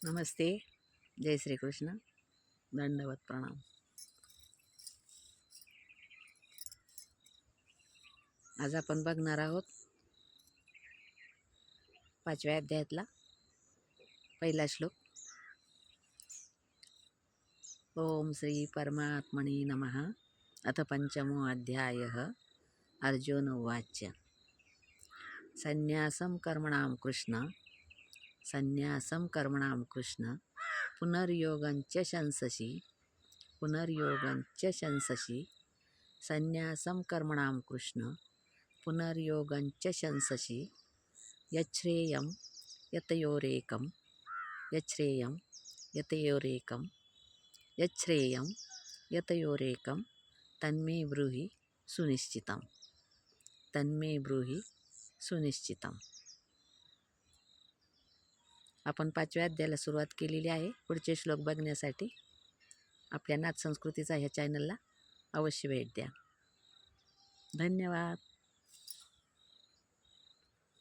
नमस्ते. जय श्री कृष्ण. दंडवत प्रणाम. आज आपण बघणार आहोत 5व्या अध्यायातला पहिला श्लोक. ओम श्री परमात्मने नमः. अथ पंचमो अध्यायः. अर्जुन उवाच. संन्यासं कर्मणां कृष्ण पुनर्योगं च शंससि संन्यासं कर्मणां कृष्ण पुनर्योगं च शंससि यच्छ्रेयं यतयोरेकं तन्मे ब्रूहि सुनिश्चितम्. आपण 5व्या अध्यायाला सुरुवात केलेली आहे. पुढचे श्लोक बघण्यासाठी आपल्या नाथ संस्कृतीचा ह्या चॅनलला अवश्य भेट द्या. धन्यवाद.